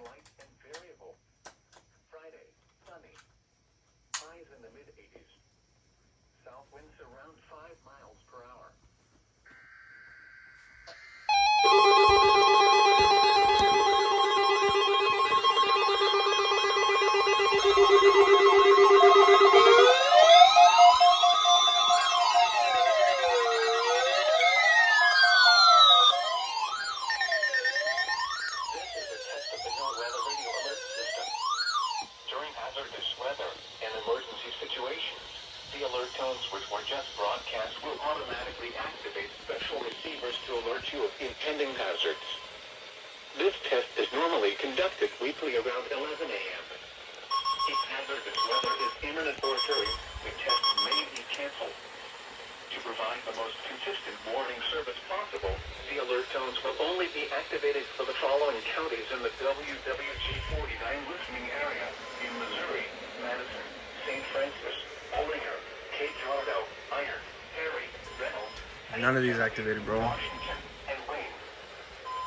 light and variable. Friday, sunny. Highs in the mid-80s. South winds around 5 miles per hour. Hazardous weather and emergency situations. The alert tones which were just broadcast will automatically activate special receivers to alert you of impending hazards. This test is normally conducted weekly around 11 a.m. If hazardous weather is imminent or occurring, the test may be canceled. To provide the most consistent warning service possible, the alert tones will only be activated for the following counties in the WWG49 listening area: in Missouri, Madison, St. Francis, Olinger, Cape Girardeau, Iron, Perry, Reynolds, None of these activated, bro. Washington, and Wayne.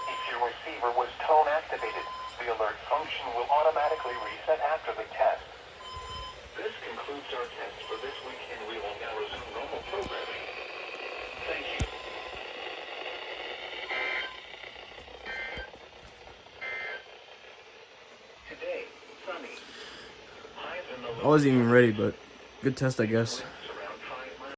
If your receiver was tone activated, the alert function will automatically reset after the test. This concludes our test for this week, and we will now resume normal programming. Thank you. Today, sunny. Highs in the I wasn't even ready, but good test, I guess.